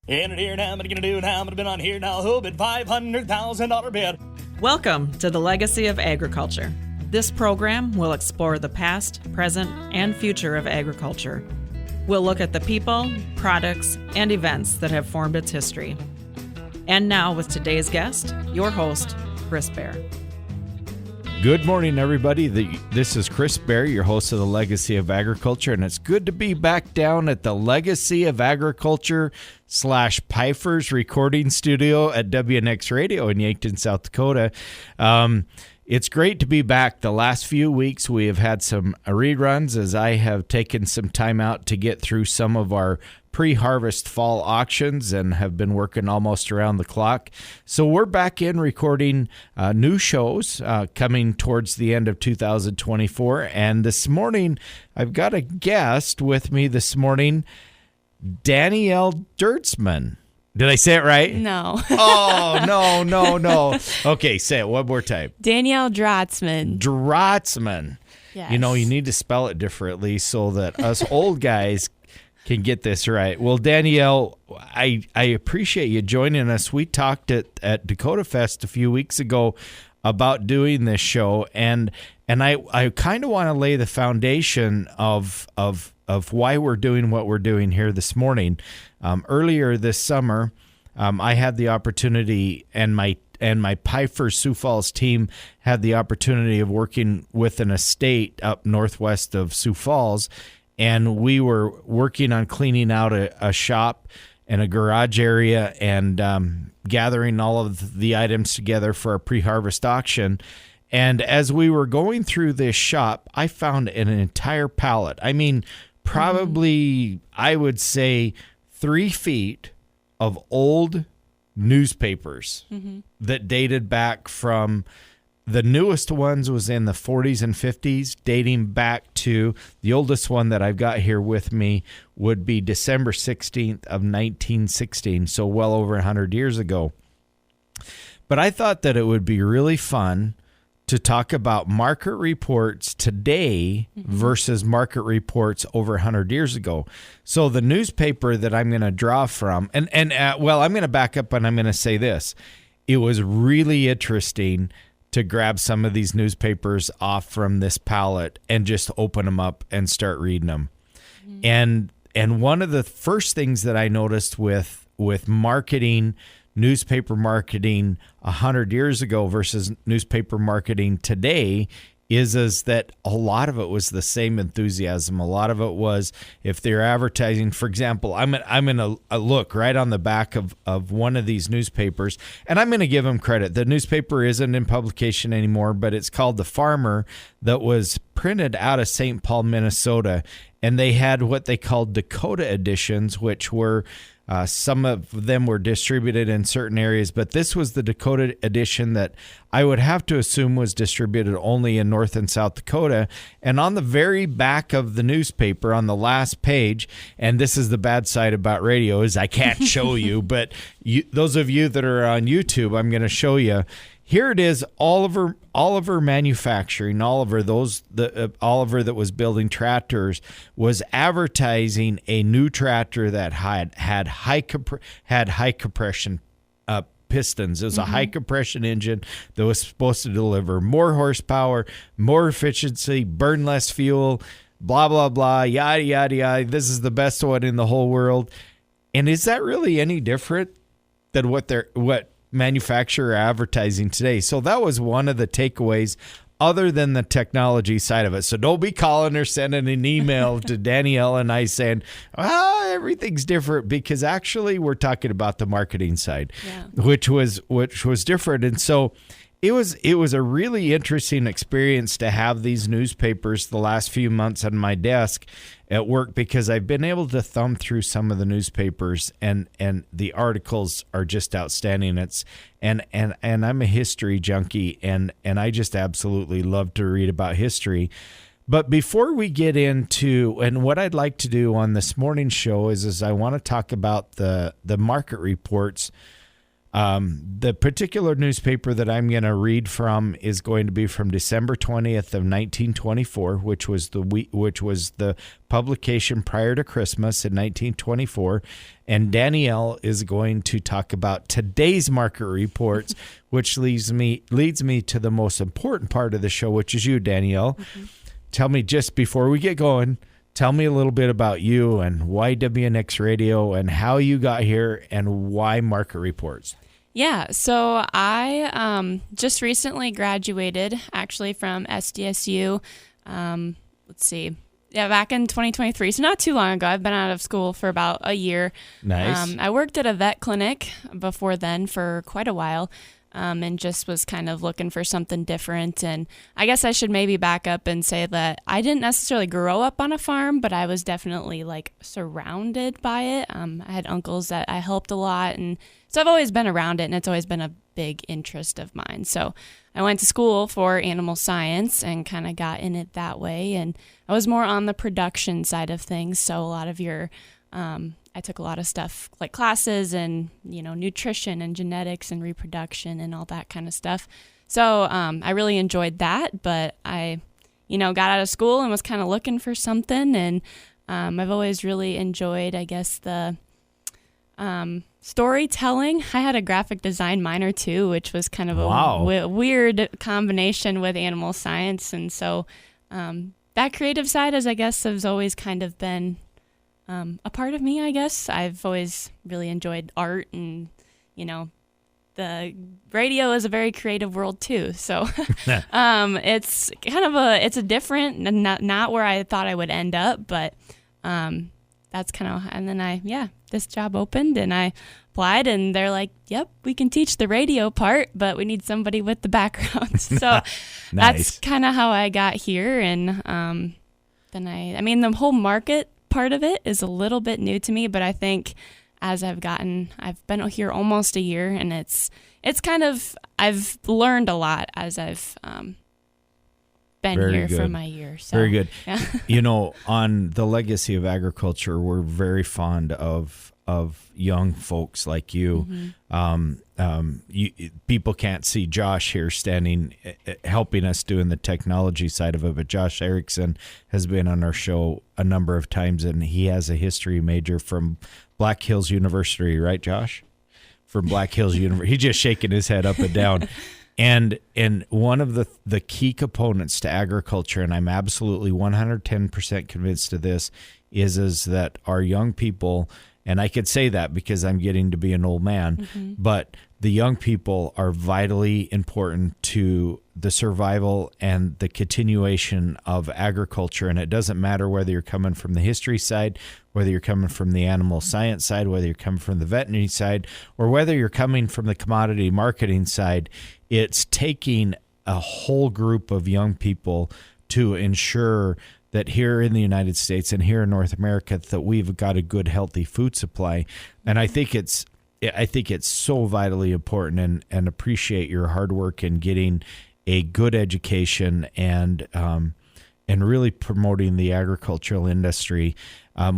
In it here now, I'm gonna do now, I'm gonna been on here now, who bid $500,000 bid. Welcome to the Legacy of Agriculture. This program will explore the past, present, and future of agriculture. We'll look at the people, products, and events that have formed its history. And now with today's guest, your host, Chris Bair. Good morning, everybody. This is Chris Bair, your host of the Legacy of Agriculture, and it's good to be back down at the Legacy of Agriculture / Pfeiffer's recording studio at WNAX Radio in Yankton, South Dakota. It's great to be back. The last few weeks we have had some reruns as I have taken some time out to get through some of our pre-harvest fall auctions and have been working almost around the clock. So we're back in recording new shows coming towards the end of 2024. And this morning, I've got a guest with me this morning, Danielle Drotzmann. Did I say it right? No. Oh, no. Okay, say it one more time. Danielle Drotzmann. Drotzmann. Yes. You know, you need to spell it differently so that us old guys can get this right. Well, Danielle, I appreciate you joining us. We talked at Dakota Fest a few weeks ago about doing this show, and I kind of want to lay the foundation of why we're doing what we're doing here this morning. Earlier this summer, I had the opportunity, and my Pfeiffer Sioux Falls team had the opportunity of working with an estate up northwest of Sioux Falls. And we were working on cleaning out a shop and a garage area and gathering all of the items together for a pre-harvest auction. And as we were going through this shop, I found an entire pallet. I mean, probably, I would say, 3 feet of old newspapers that dated back from... The newest ones was in the 40s and 50s, dating back to the oldest one that I've got here with me would be December 16th of 1916, so well over 100 years ago. But I thought that it would be really fun to talk about market reports today versus market reports over 100 years ago. So the newspaper that I'm going to draw from, I'm going to back up and I'm going to say this. It was really interesting to grab some of these newspapers off from this pallet and just open them up and start reading them. And one of the first things that I noticed with marketing, newspaper marketing 100 years ago versus newspaper marketing today is that a lot of it was the same enthusiasm. A lot of it was if they're advertising, for example, I'm going to look right on the back of one of these newspapers, and I'm going to give them credit. The newspaper isn't in publication anymore, but it's called The Farmer, that was printed out of St. Paul, Minnesota, and they had what they called Dakota editions, which were some of them were distributed in certain areas, but this was the Dakota edition that I would have to assume was distributed only in North and South Dakota. And on the very back of the newspaper, on the last page, and this is the bad side about radio, is I can't show you, but those of you that are on YouTube, I'm going to show you. Here it is, Oliver Manufacturing. Oliver that was building tractors was advertising a new tractor that had high compression pistons. It was a high compression engine that was supposed to deliver more horsepower, more efficiency, burn less fuel, blah blah blah, yada yada yada. This is the best one in the whole world. And is that really any different than what manufacturer advertising today? So that was one of the takeaways other than the technology side of it. So don't be calling or sending an email to Danielle and I saying, everything's different, because actually we're talking about the marketing side, which was different. And so it was a really interesting experience to have these newspapers the last few months on my desk at work, because I've been able to thumb through some of the newspapers and the articles are just outstanding. And I'm a history junkie and I just absolutely love to read about history. But before we get into, and what I'd like to do on this morning's show is I want to talk about the market reports The particular newspaper that I'm going to read from is going to be from December 20th of 1924, which was the publication prior to Christmas in 1924. And Danielle is going to talk about today's market reports, which leads me to the most important part of the show, which is you, Danielle. Mm-hmm. Tell me, just before we get going, tell me a little bit about you and why WNAX Radio and how you got here and why market reports. Yeah, so I just recently graduated, actually, from SDSU. Back in 2023, so not too long ago. I've been out of school for about a year. Nice. I worked at a vet clinic before then for quite a while, and just was kind of looking for something different. And I guess I should maybe back up and say that I didn't necessarily grow up on a farm, but I was definitely surrounded by it. I had uncles that I helped a lot, and so I've always been around it, and it's always been a big interest of mine. So I went to school for animal science and kind of got in it that way. And I was more on the production side of things. So a lot of I took a lot of stuff like classes and, nutrition and genetics and reproduction and all that kind of stuff. So I really enjoyed that, but I, got out of school and was kind of looking for something. And I've always really enjoyed, I guess, the storytelling. I had a graphic design minor too, which was kind of a weird combination with animal science. And so that creative side has always kind of been a part of me, I guess. I've always really enjoyed art, and, the radio is a very creative world too. So it's kind of it's a different, not where I thought I would end up, but that's kind of, and then this job opened and I applied and they're like, yep, we can teach the radio part, but we need somebody with the background. So Nice. That's kind of how I got here. And then the whole market part of it is a little bit new to me, but I think as I've been here almost a year, and it's kind of, I've learned a lot as I've been Very here good. for my year. So, Very good. Yeah. On the legacy of agriculture, we're very fond of young folks like you. Mm-hmm. People can't see Josh here standing, helping us doing the technology side of it, but Josh Erickson has been on our show a number of times, and he has a history major from Black Hills University, right, Josh? From Black Hills University. He's just shaking his head up and down. And one of the key components to agriculture, and I'm absolutely 110% convinced of this, is that our young people, and I could say that because I'm getting to be an old man, but the young people are vitally important to the survival and the continuation of agriculture. And it doesn't matter whether you're coming from the history side, whether you're coming from the animal science side, whether you're coming from the veterinary side, or whether you're coming from the commodity marketing side. It's taking a whole group of young people to ensure that here in the United States and here in North America that we've got a good, healthy food supply. And I think it's so vitally important, and appreciate your hard work in getting a good education and really promoting the agricultural industry.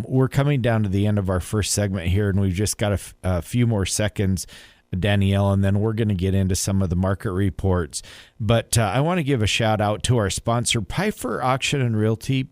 We're coming down to the end of our first segment here, and we've just got a few more seconds, Danielle, and then we're going to get into some of the market reports. But I want to give a shout out to our sponsor, Pfeiffer Auction and Realty.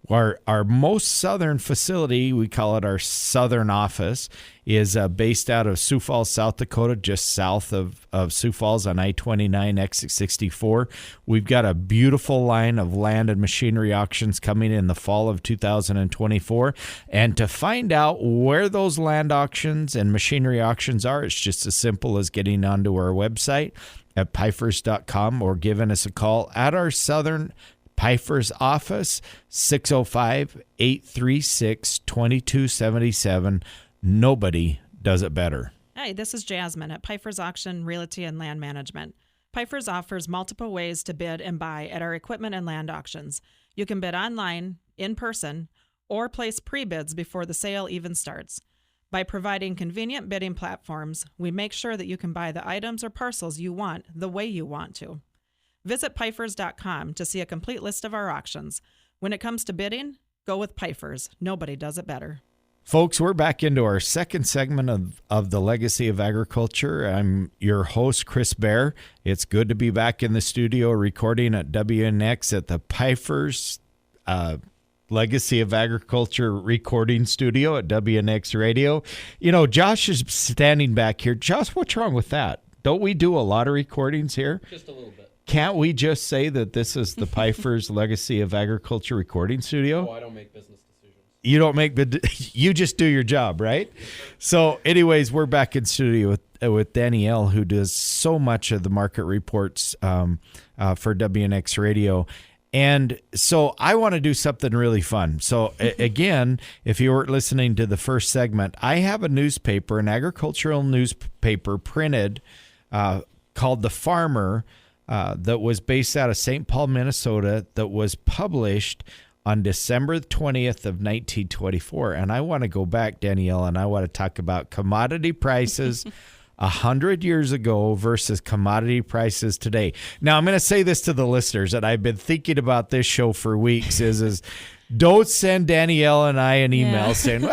Our most southern facility, we call it our southern office, is based out of Sioux Falls, South Dakota, just south of Sioux Falls on I-29 exit 64. We've got a beautiful line of land and machinery auctions coming in the fall of 2024. And to find out where those land auctions and machinery auctions are, it's just as simple as getting onto our website at Pfeiffers.com or giving us a call at our southern Pfeiffer's office, 605-836-2277. Nobody does it better. Hey, this is Jasmine at Pfeiffer's Auction, Realty, and Land Management. Pfeiffer's offers multiple ways to bid and buy at our equipment and land auctions. You can bid online, in person, or place pre-bids before the sale even starts. By providing convenient bidding platforms, we make sure that you can buy the items or parcels you want the way you want to. Visit Pfeiffers.com to see a complete list of our auctions. When it comes to bidding, go with Pfeiffer's. Nobody does it better. Folks, we're back into our second segment of the Legacy of Agriculture. I'm your host, Chris Bair. It's good to be back in the studio recording at WNAX at the Pfeiffer's Legacy of Agriculture recording studio at WNAX Radio. You know, Josh is standing back here. Josh, what's wrong with that? Don't we do a lot of recordings here? Just a little bit. Can't we just say that this is the Pfeiffer's Legacy of Agriculture recording studio? Oh, I don't make business decisions. You don't make you just do your job, right? So anyways, we're back in studio with Danielle, who does so much of the market reports for WNX Radio. And so I want to do something really fun. So again, if you weren't listening to the first segment, I have a newspaper, an agricultural newspaper printed called The Farmer that was based out of St. Paul, Minnesota, that was published on December 20th of 1924. And I want to go back, Danielle, and I want to talk about commodity prices 100 years ago versus commodity prices today. Now, I'm going to say this to the listeners, and I've been thinking about this show for weeks, is don't send Danielle and I an email saying,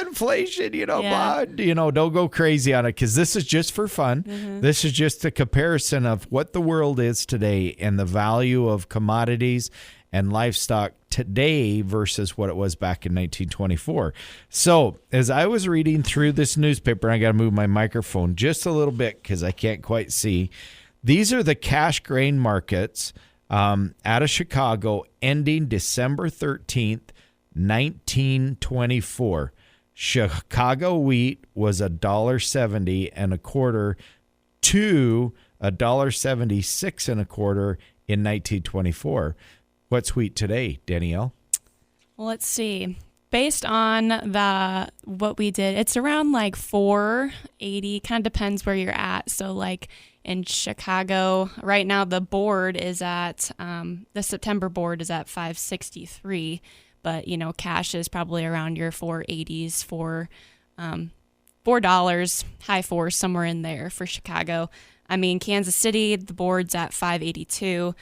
inflation, blah, don't go crazy on it, because this is just for fun. Mm-hmm. This is just a comparison of what the world is today and the value of commodities and livestock today versus what it was back in 1924. So as I was reading through this newspaper, I got to move my microphone just a little bit because I can't quite see. These are the cash grain markets out of Chicago ending December 13th, 1924. Chicago wheat was $1.70 and a quarter to $1.76 and a quarter in 1924. What's wheat today, Danielle? Well, let's see. Based on what we did, it's around like $4.80. Kind of depends where you're at. So like in Chicago, right now the board is at the September board is at $5.63, but cash is probably around your $4.80s for $4, high fours, somewhere in there for Chicago. I mean, Kansas City, the board's at $5.82.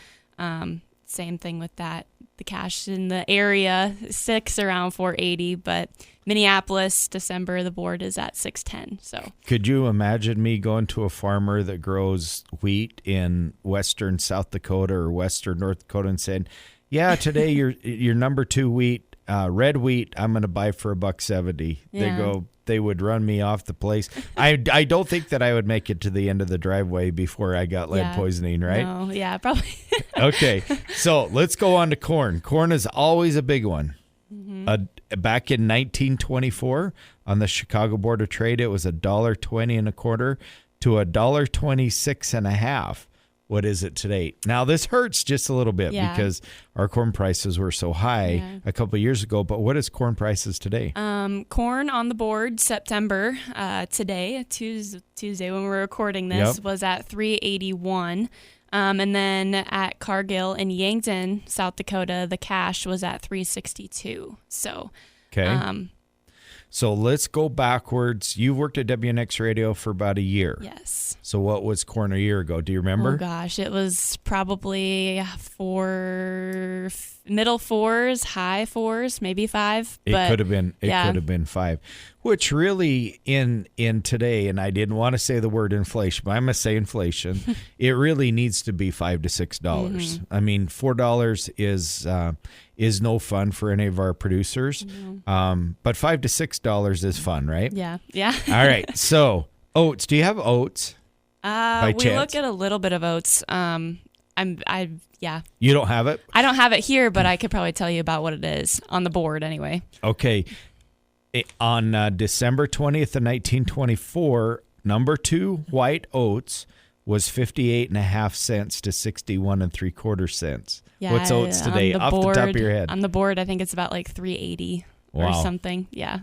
Same thing with that. The cash in the area, around $4.80, but Minneapolis, December, the board is at $6.10. So could you imagine me going to a farmer that grows wheat in western South Dakota or western North Dakota and saying, yeah, today your number 2 wheat, red wheat, I'm going to buy for $1.70. Yeah. They would run me off the place. I don't think that I would make it to the end of the driveway before I got lead poisoning, right? No, yeah, probably. Okay, so let's go on to corn. Corn is always a big one. Mm-hmm. Back in 1924, on the Chicago Board of Trade, it was $1.20 and a quarter to $1.26 and a half. What is it today? Now, this hurts just a little bit because our corn prices were so high a couple of years ago. But what is corn prices today? Corn on the board September today, Tuesday when we're recording this, was at $3.81. And then at Cargill in Yankton, South Dakota, the cash was at $3.62. So, okay. So let's go backwards. You worked at WNX Radio for about a year. Yes. So what was corn a year ago? Do you remember? Oh, gosh. It was probably middle fours, high fours, maybe 5. It could have been. It could have been 5, which really in today, and I didn't want to say the word inflation, but I'm going to say inflation. It really needs to be $5 to $6. Mm-hmm. I mean, $4 is no fun for any of our producers. Mm-hmm. But $5 to $6 is fun, right? Yeah. All right. So oats. Do you have oats? We look at a little bit of oats. You don't have it? I don't have it here, but I could probably tell you about what it is on the board anyway. Okay. On December 20th of 1924, number 2 white oats was 58.5 cents to 61.75 cents. Yeah, what's oats today? Off the top of your head. On the board, I think it's about like $3.80 or something. Yeah.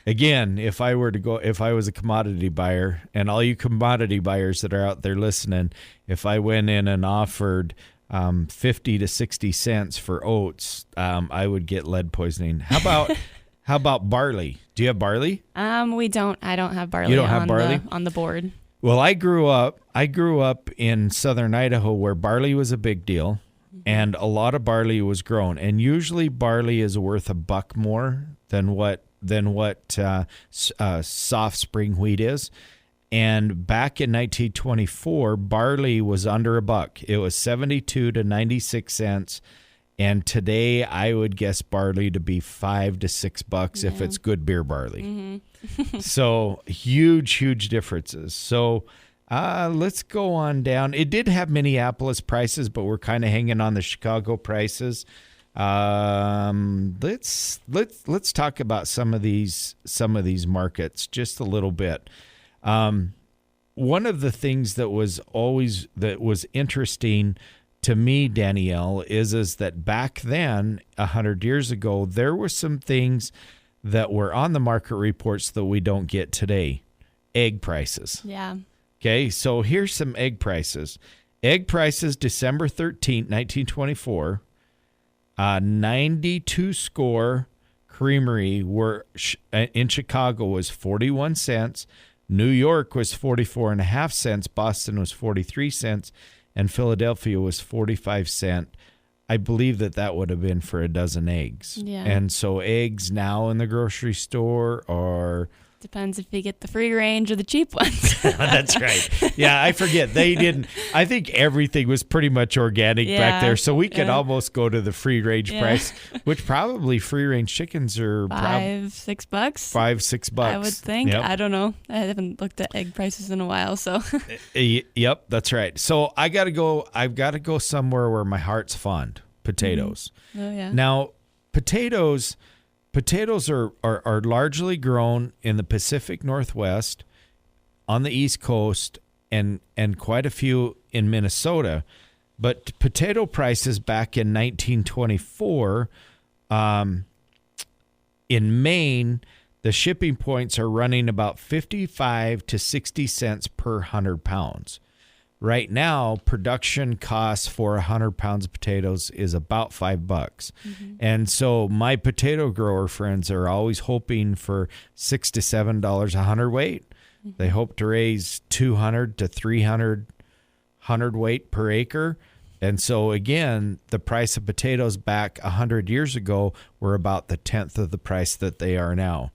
Again, if I was a commodity buyer, and all you commodity buyers that are out there listening, if I went in and offered 50 to 60 cents for oats, I would get lead poisoning. How about barley? Do you have barley? We don't. I don't have barley. You don't have barley on the board. Well, I grew up in southern Idaho where barley was a big deal, and a lot of barley was grown. And usually barley is worth $1 more than what soft spring wheat is. And back in 1924, barley was under $1. It was 72 to 96 cents. And today, I would guess barley to be $5 to $6 if it's good beer barley. Mm-hmm. So huge differences. So let's go on down. It did have Minneapolis prices, but we're kind of hanging on the Chicago prices. Let's talk about some of these markets just a little bit. One of the things that was interesting to me, Danielle, is that back then, 100 years ago, there were some things that were on the market reports that we don't get today. Egg prices. Yeah. Okay, so here's some egg prices. Egg prices December 13th, 1924, 92 score creamery were in Chicago was 41 cents. New York was 44.5 cents. Boston was 43 cents. And Philadelphia was 45 cents. I believe that would have been for a dozen eggs. Yeah. And so eggs now in the grocery store are... Depends if you get the free range or the cheap ones. That's right. Yeah, I forget. They didn't. I think everything was pretty much organic back there. So we could almost go to the free range price, which probably free range chickens are $5-6. $5-6. I would think. Yep. I don't know. I haven't looked at egg prices in a while. So. Yep, that's right. So I've got to go somewhere where my heart's fond. Potatoes. Mm-hmm. Oh, yeah. Now, potatoes are largely grown in the Pacific Northwest, on the East Coast, and quite a few in Minnesota. But potato prices back in 1924, in Maine, the shipping points are running about 55 to 60 cents per 100 pounds. Right now, production costs for 100 pounds of potatoes is about $5. Mm-hmm. And so my potato grower friends are always hoping for $6 to $7 a hundredweight. Mm-hmm. They hope to raise 200 to 300 hundredweight per acre. And so, again, the price of potatoes back 100 years ago were about the 10th of the price that they are now.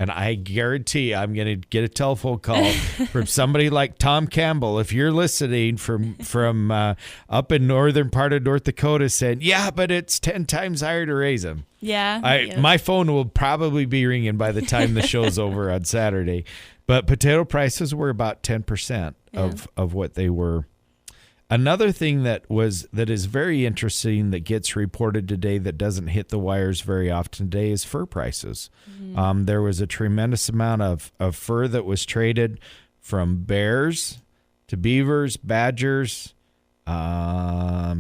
And I guarantee I'm going to get a telephone call from somebody like Tom Campbell, if you're listening from up in northern part of North Dakota, saying, yeah, but it's 10 times higher to raise them. Yeah. My phone will probably be ringing by the time the show's over on Saturday. But potato prices were about 10% of what they were. Another thing that is very interesting that gets reported today that doesn't hit the wires very often today is fur prices. Mm-hmm. There was a tremendous amount of fur that was traded from bears to beavers, badgers,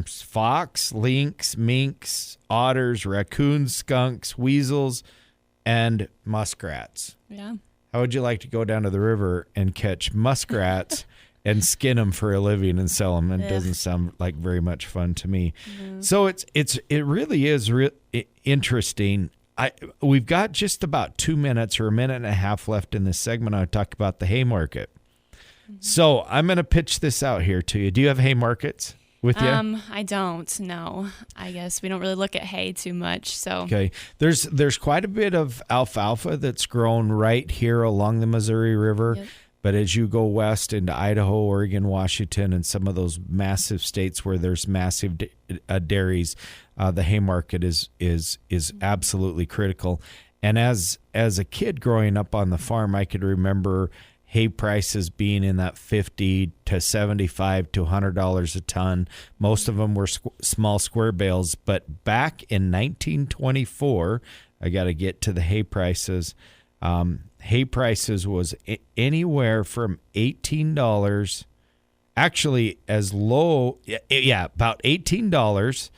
fox, lynx, minks, otters, raccoons, skunks, weasels, and muskrats. Yeah. How would you like to go down to the river and catch muskrats and skin them for a living and sell them? It doesn't sound like very much fun to me. Mm-hmm. So it really is interesting. We've got just about 2 minutes or a minute and a half left in this segment. I'll talk about the hay market. Mm-hmm. So I'm going to pitch this out here to you. Do you have hay markets with you? I don't. No. I guess we don't really look at hay too much. So okay, there's quite a bit of alfalfa that's grown right here along the Missouri River. Yep. But as you go west into Idaho, Oregon, Washington, and some of those massive states where there's massive dairies, the hay market is absolutely critical. And as a kid growing up on the farm, I could remember hay prices being in that $50 to $75 to $100 a ton. Most of them were small square bales. But back in 1924, I got to get to the hay prices. Hay prices was anywhere from $18, actually as low, about $18.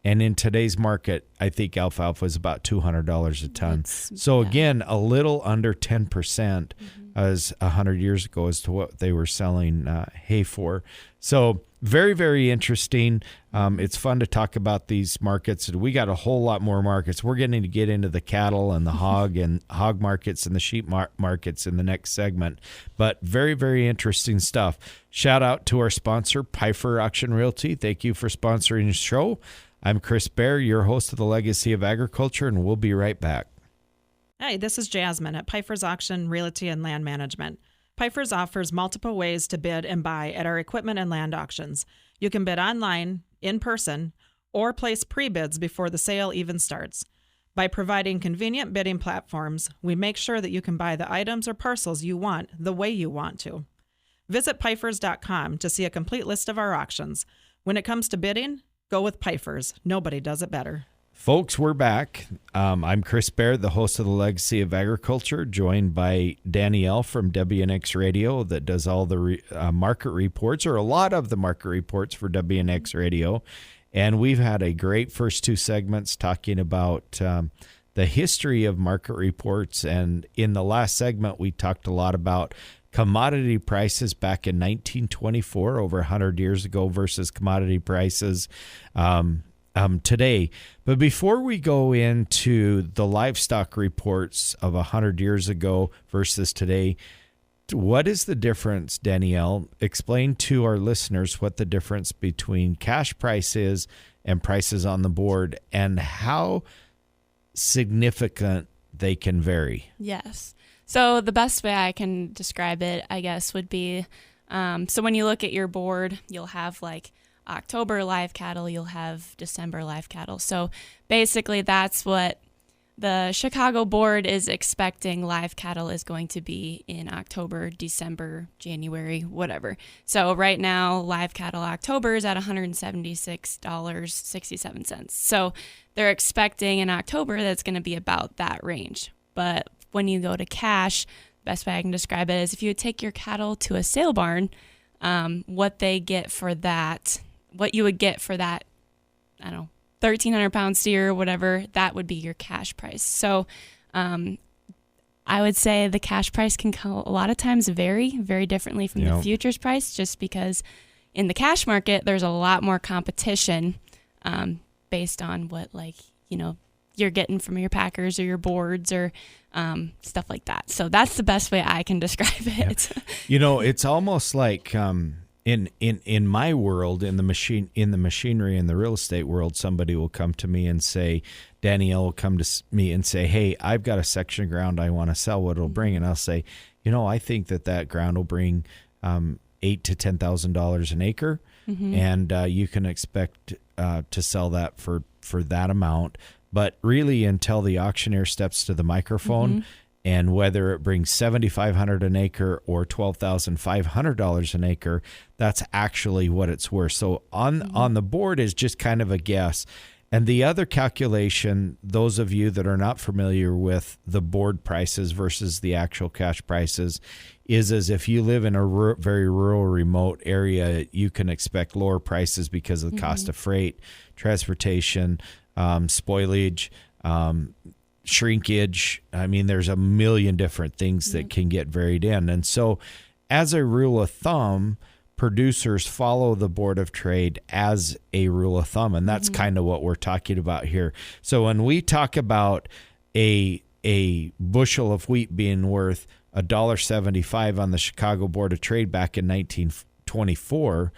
And in today's market, I think alfalfa is about $200 a ton. So again, a little under 10% as 100 years ago as to what they were selling hay for. So very, very interesting. It's fun to talk about these markets. We got a whole lot more markets. We're getting to get into the cattle and the hog markets and the sheep markets in the next segment. But very, very interesting stuff. Shout out to our sponsor, Pifer Auction Realty. Thank you for sponsoring the show. I'm Chris Bair, your host of the Legacy of Agriculture, and we'll be right back. Hey, this is Jasmine at Pfeiffer's Auction Realty and Land Management. Pfeiffer's offers multiple ways to bid and buy at our equipment and land auctions. You can bid online, in person, or place pre-bids before the sale even starts. By providing convenient bidding platforms, we make sure that you can buy the items or parcels you want the way you want to. Visit Pfeiffers.com to see a complete list of our auctions. When it comes to bidding, go with Pfeiffer's. Nobody does it better. Folks, we're back. I'm Chris Bair, the host of The Legacy of Agriculture, joined by Danielle from WNAX Radio that does all the market reports, or a lot of the market reports for WNAX Radio. And we've had a great first two segments talking about the history of market reports. And in the last segment, we talked a lot about commodity prices back in 1924, over 100 years ago, versus commodity prices today. But before we go into the livestock reports of 100 years ago versus today, what is the difference, Danielle? Explain to our listeners what the difference between cash price is and prices on the board and how significant they can vary. Yes. So the best way I can describe it, I guess, would be, so when you look at your board, you'll have like October live cattle, you'll have December live cattle. So basically that's what the Chicago board is expecting live cattle is going to be in October, December, January, whatever. So right now, live cattle October is at $176.67. So they're expecting in October that's going to be about that range. But when you go to cash, the best way I can describe it is if you would take your cattle to a sale barn, what they get for that, what you would get for that, I don't know, 1,300 pound steer or whatever, that would be your cash price. So I would say the cash price can a lot of times vary very differently from the futures price, just because in the cash market, there's a lot more competition based on what, like, you're getting from your packers or your boards or stuff like that. So that's the best way I can describe it. Yeah. It's almost like in my world, in the machinery and the real estate world, somebody will come to me and say, Danielle will come to me and say, hey, I've got a section of ground I want to sell. What it'll bring? And I'll say, I think that ground will bring $8,000 to $10,000 an acre, and you can expect to sell that for that amount. But really, until the auctioneer steps to the microphone, and whether it brings $7,500 an acre or $12,500 an acre, that's actually what it's worth. So on the board is just kind of a guess. And the other calculation, those of you that are not familiar with the board prices versus the actual cash prices, is as if you live in a very rural, remote area, you can expect lower prices because of the cost of freight, transportation, spoilage, shrinkage. I mean, there's a million different things that can get varied in. And so as a rule of thumb, producers follow the Board of Trade as a rule of thumb. And that's kind of what we're talking about here. So when we talk about a bushel of wheat being worth $1.75 on the Chicago Board of Trade back in 1924,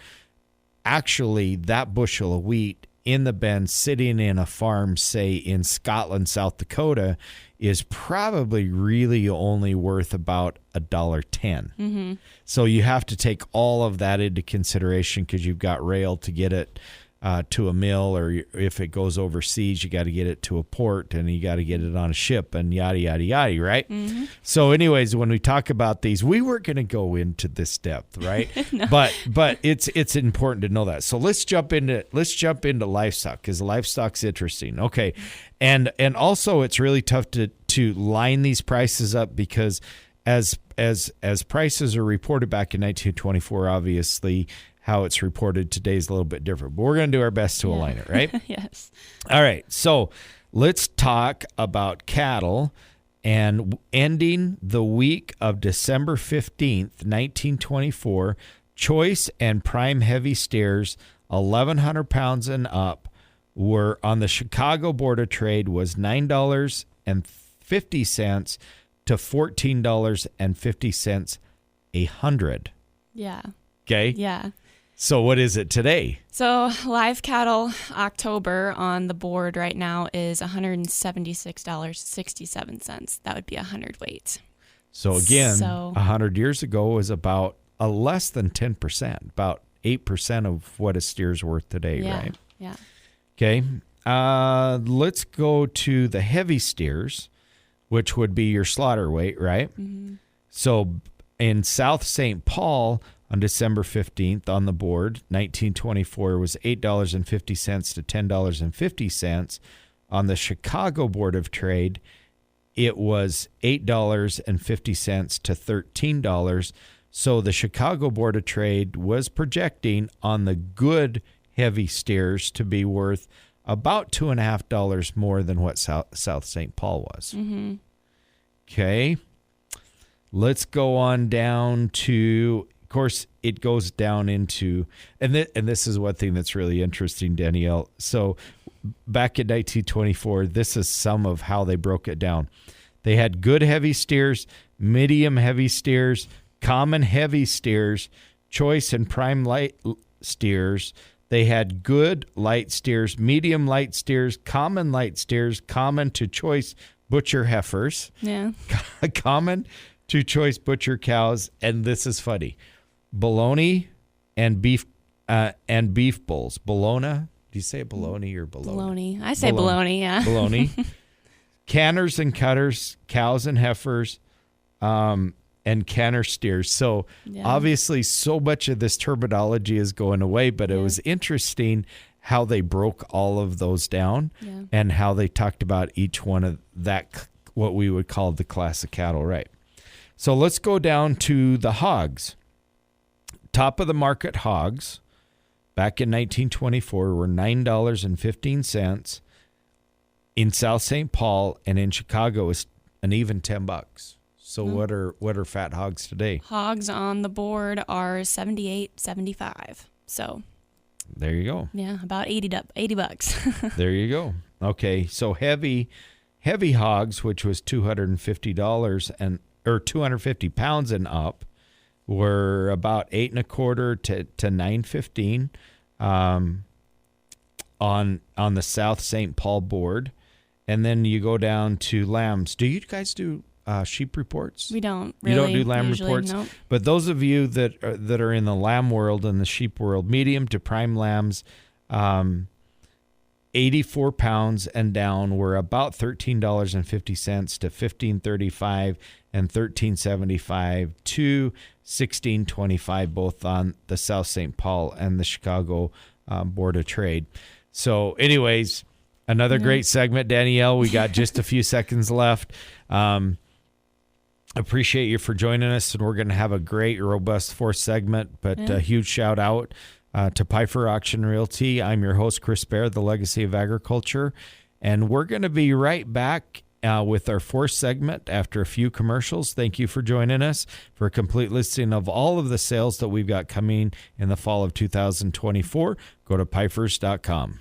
actually that bushel of wheat in the bin sitting in a farm, say in Scotland, South Dakota, is probably really only worth about $1.10. So you have to take all of that into consideration because you've got rail to get it to a mill, or if it goes overseas, you got to get it to a port and you got to get it on a ship and yada, yada, yada, right? So anyways, when we talk about these, we weren't going to go into this depth, right? No. But it's important to know that. So let's jump into livestock, because livestock's interesting. Okay. And also it's really tough to line these prices up, because as prices are reported back in 1924, obviously how it's reported today is a little bit different, but we're going to do our best to align it, right? Yes. All right. So let's talk about cattle, and ending the week of December 15th, 1924, choice and prime heavy steers, 1,100 pounds and up, were on the Chicago Board of Trade was $9.50 to $14.50 a hundred. Yeah. Okay. Yeah. So what is it today? So live cattle October on the board right now is $176.67. That would be a 100 weight. So again, 100 years ago was about a less than 10%, about 8% of what a steer's worth today, right? Yeah. Okay. Let's go to the heavy steers, which would be your slaughter weight, right? Mm-hmm. So in South St. Paul on December 15th on the board, 1924 was $8.50 to $10.50. On the Chicago Board of Trade, it was $8.50 to $13. So the Chicago Board of Trade was projecting on the good heavy steers to be worth about $2.50 more than what South St. Paul was. Mm-hmm. Okay. Let's go on down to, of course, it goes down into, and this is one thing that's really interesting, Danielle. So back in 1924, this is some of how they broke it down. They had good heavy steers, medium heavy steers, common heavy steers, choice and prime light steers. They had good light steers, medium light steers, common light steers, common to choice butcher heifers, common to choice butcher cows, and this is funny, bologna and beef bulls. Bologna? Do you say bologna or bologna? Bologna. I say bologna, yeah. Bologna. Canners and cutters, cows and heifers, and canner steers. So obviously so much of this terminology is going away, but it was interesting how they broke all of those down and how they talked about each one of that, what we would call the class of cattle, right? So let's go down to the hogs. Top of the market hogs back in 1924 were $9.15. In South St. Paul and in Chicago is an even $10. So what are fat hogs today? Hogs on the board are $78.75. So there you go. Yeah, about $80. There you go. Okay, so heavy hogs, which was $250 or 250 pounds and up, were about 8 1/4 to $9.15 on the South St. Paul board. And then you go down to lambs. Do you guys do sheep reports? We don't really. You don't do lamb usually, reports? Nope. But those of you that are in the lamb world and the sheep world, medium to prime lambs, 84 pounds and down were about $13.50 to $15.35 and $13.75 to $16.25, both on the South St. Paul and the Chicago Board of Trade. So anyways, another great segment, Danielle. We got just a few seconds left. Appreciate you for joining us, and we're going to have a great, robust fourth segment, but a huge shout out to Piper Auction Realty. I'm your host, Chris Bair, the Legacy of Agriculture, and we're going to be right back with our fourth segment after a few commercials. Thank you for joining us. For a complete listing of all of the sales that we've got coming in the fall of 2024, go to pifers.com.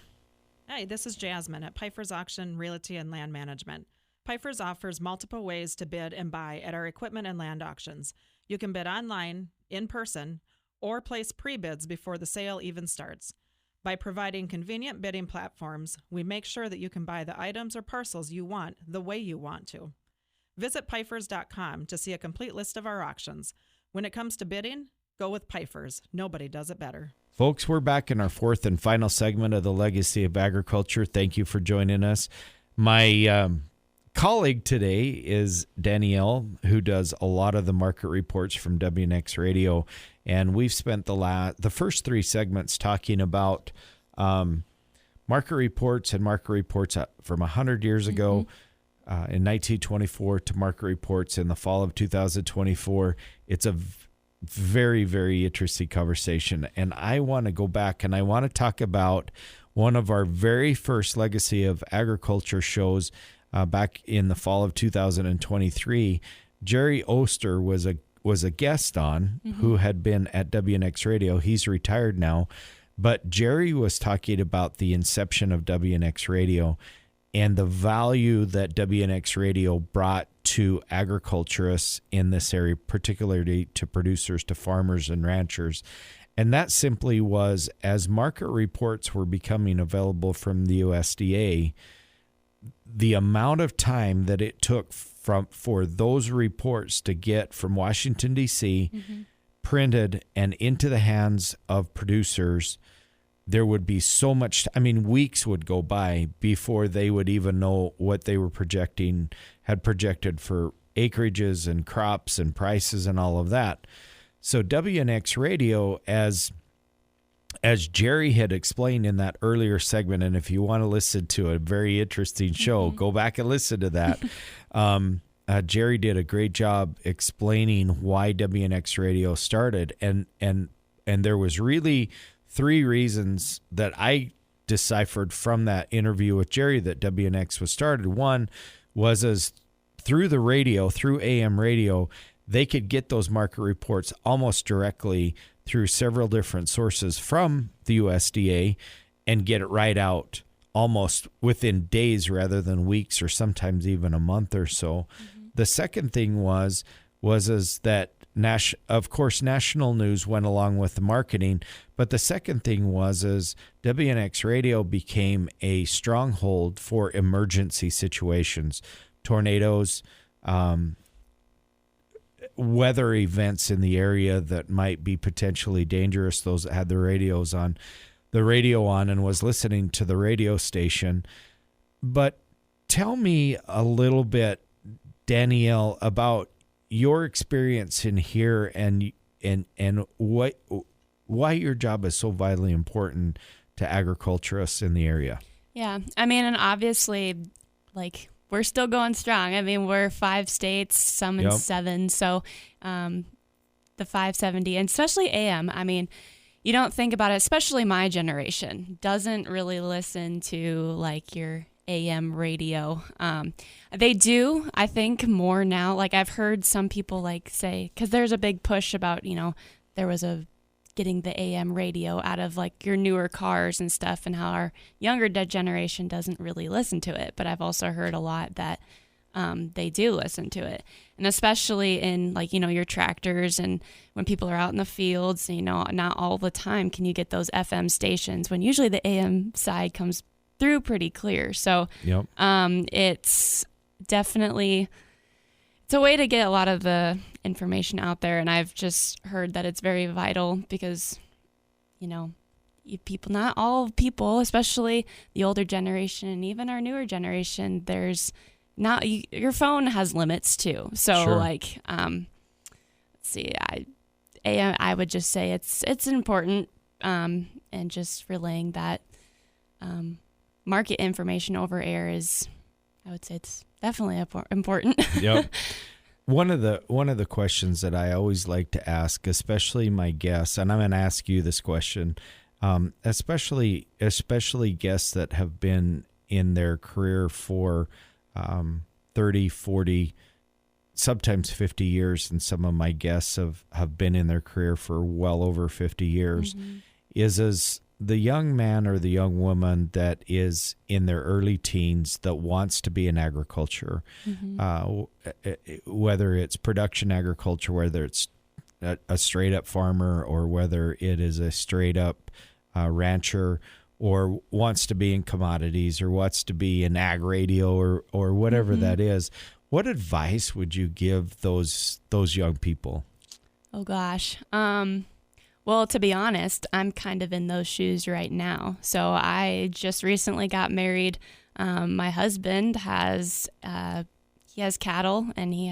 Hi, this is Jasmine at Piper's Auction Realty and Land Management. Piper's offers multiple ways to bid and buy at our equipment and land auctions. You can bid online, in person, or place pre-bids before the sale even starts. By providing convenient bidding platforms, we make sure that you can buy the items or parcels you want the way you want to. Visit pifers.com to see a complete list of our auctions. When it comes to bidding, go with Pifers. Nobody does it better. Folks, we're back in our fourth and final segment of the Legacy of Agriculture. Thank you for joining us. My colleague today is Danielle, who does a lot of the market reports from WNAX Radio, and we've spent the first three segments talking about market reports and market reports from 100 years ago in 1924 to market reports in the fall of 2024. It's a very, very interesting conversation, and I want to go back and I want to talk about one of our very first Legacy of Agriculture shows back in the fall of 2023. Jerry Oster was a guest on who had been at WNX Radio. He's retired now, but Jerry was talking about the inception of WNX Radio and the value that WNX Radio brought to agriculturists in this area, particularly to producers, to farmers and ranchers. And that simply was, as market reports were becoming available from the USDA, the amount of time that it took for those reports to get from Washington, D.C., printed and into the hands of producers, there would be so much, weeks would go by before they would even know what they were had projected for acreages and crops and prices and all of that. So WNX Radio, as Jerry had explained in that earlier segment, and if you want to listen to a very interesting show, go back and listen to that. Jerry did a great job explaining why WNX Radio started, and there was really 3 reasons that I deciphered from that interview with Jerry that WNX was started. One was as through the radio, through AM radio, they could get those market reports almost directly through several different sources from the USDA and get it right out almost within days rather than weeks or sometimes even a month or so. The second thing was that of course national news went along with the marketing, but the second thing was WNX Radio became a stronghold for emergency situations, tornadoes, weather events in the area that might be potentially dangerous. Those that had the radio on and was listening to the radio station. But tell me a little bit, Danielle, about your experience in here and why your job is so vitally important to agriculturists in the area. Yeah, and obviously, we're still going strong. We're 5 states, some in 7. So the 570, and especially AM, you don't think about it, especially my generation, doesn't really listen to your AM radio. They do, I think, more now. I've heard some people say, because there's a big push about, there was getting the AM radio out of your newer cars and stuff, and how our younger generation doesn't really listen to it. But I've also heard a lot that they do listen to it, and especially in your tractors and when people are out in the fields. Not all the time can you get those FM stations when usually the AM side comes through pretty clear. So it's definitely, it's a way to get a lot of the information out there. And I've just heard that it's very vital because, people, not all people, especially the older generation and even our newer generation, there's not, your phone has limits too. So sure. let's see, I would just say it's important, and just relaying that, market information over air is, I would say it's definitely important. Yep. One of the questions that I always like to ask, especially my guests, and I'm going to ask you this question, especially guests that have been in their career for 30, 40, sometimes 50 years, and some of my guests have been in their career for well over 50 years, is the young man or the young woman that is in their early teens that wants to be in agriculture, whether it's production agriculture, whether it's a straight up farmer, or whether it is a straight up rancher, or wants to be in commodities, or wants to be in ag radio, or whatever that is. What advice would you give those young people? Oh gosh. Well, to be honest, I'm kind of in those shoes right now. So I just recently got married. My husband has cattle, and he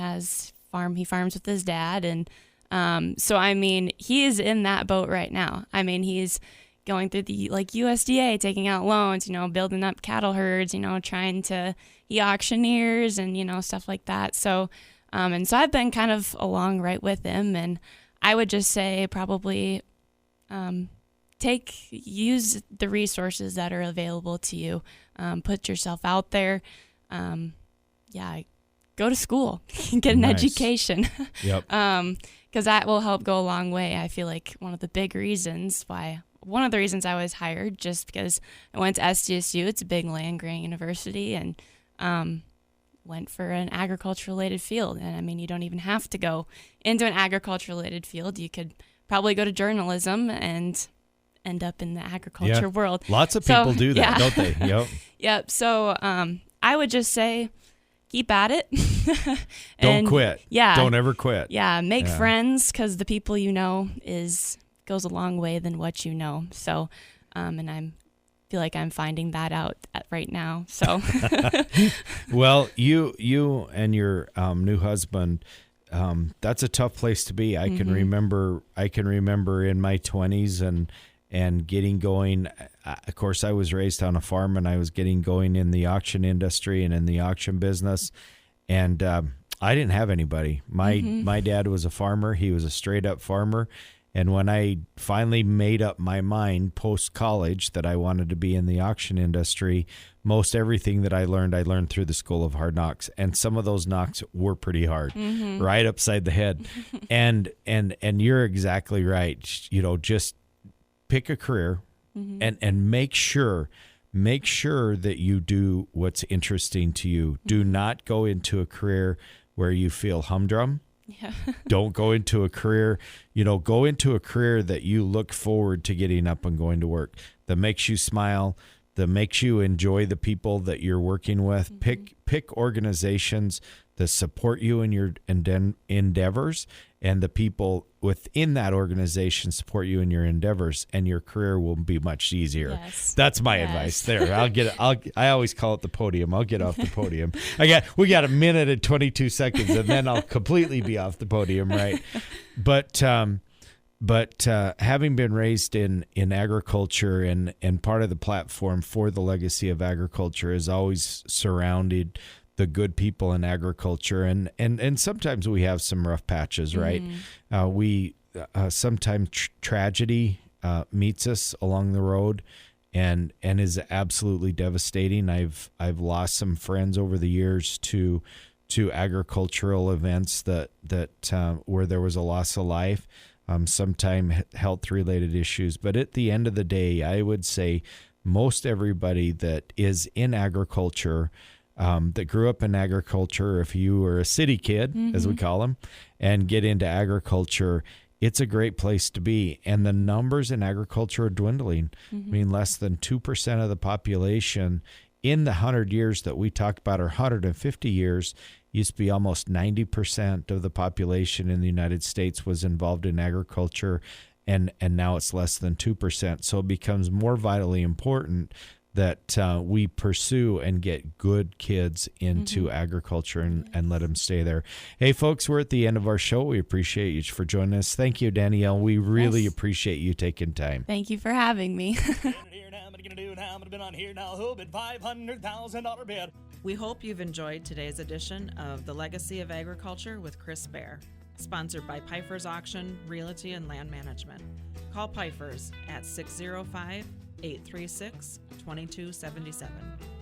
farms with his dad. And so, he is in that boat right now. He's going through the USDA, taking out loans, building up cattle herds, he auctioneers and, stuff like that. So, and so I've been kind of along right with him, and I would just say probably use the resources that are available to you. Put yourself out there. Go to school, get an education. Yep. Because that will help go a long way. I feel like one of the reasons I was hired, just because I went to SDSU. It's a big land-grant university, and went for an agriculture-related field. And you don't even have to go into an agriculture-related field. You could probably go to journalism and end up in the agriculture world. Lots of people do that, don't they? Yep. Yep. So I would just say keep at it. Don't quit. Yeah. Don't ever quit. Yeah. Make friends, because the people you know goes a long way than what you know. So, and I feel like I'm finding that out right now. So, well, you and your new husband, that's a tough place to be. I can remember in my 20s and getting going. Of course, I was raised on a farm, and I was getting going in the auction industry and in the auction business. And I didn't have anybody. My dad was a farmer. He was a straight up farmer. And when I finally made up my mind post-college that I wanted to be in the auction industry, most everything that I learned through the School of Hard Knocks. And some of those knocks were pretty hard, right upside the head. And you're exactly right. Just pick a career and make sure that you do what's interesting to you. Do not go into a career where you feel humdrum. Yeah. Don't go into a career, go into a career that you look forward to getting up and going to work, that makes you smile, that makes you enjoy the people that you're working with. Pick organizations that support you in your endeavors, and the people within that organization support you in your endeavors, and your career will be much easier. Yes. That's my advice there. I always call it the podium. I'll get off the podium. We got a minute and 22 seconds, and then I'll completely be off the podium, right? But having been raised in agriculture, and part of the platform for the legacy of agriculture is always surrounded the good people in agriculture, and sometimes we have some rough patches, right? We sometimes tragedy meets us along the road, and is absolutely devastating. I've lost some friends over the years to agricultural events that where there was a loss of life, sometimes health related issues. But at the end of the day, I would say most everybody that is in agriculture, that grew up in agriculture, if you were a city kid, as we call them, and get into agriculture, it's a great place to be. And the numbers in agriculture are dwindling. I mean, less than 2% of the population in the 100 years that we talk about, or 150 years, used to be almost 90% of the population in the United States was involved in agriculture, and now it's less than 2%. So it becomes more vitally important that we pursue and get good kids into agriculture and let them stay there. Hey, folks, we're at the end of our show. We appreciate you for joining us. Thank you, Danielle. We really appreciate you taking time. Thank you for having me. We hope you've enjoyed today's edition of The Legacy of Agriculture with Chris Bair, sponsored by Piper's Auction, Realty, and Land Management. Call Piper's at 605-836-2277.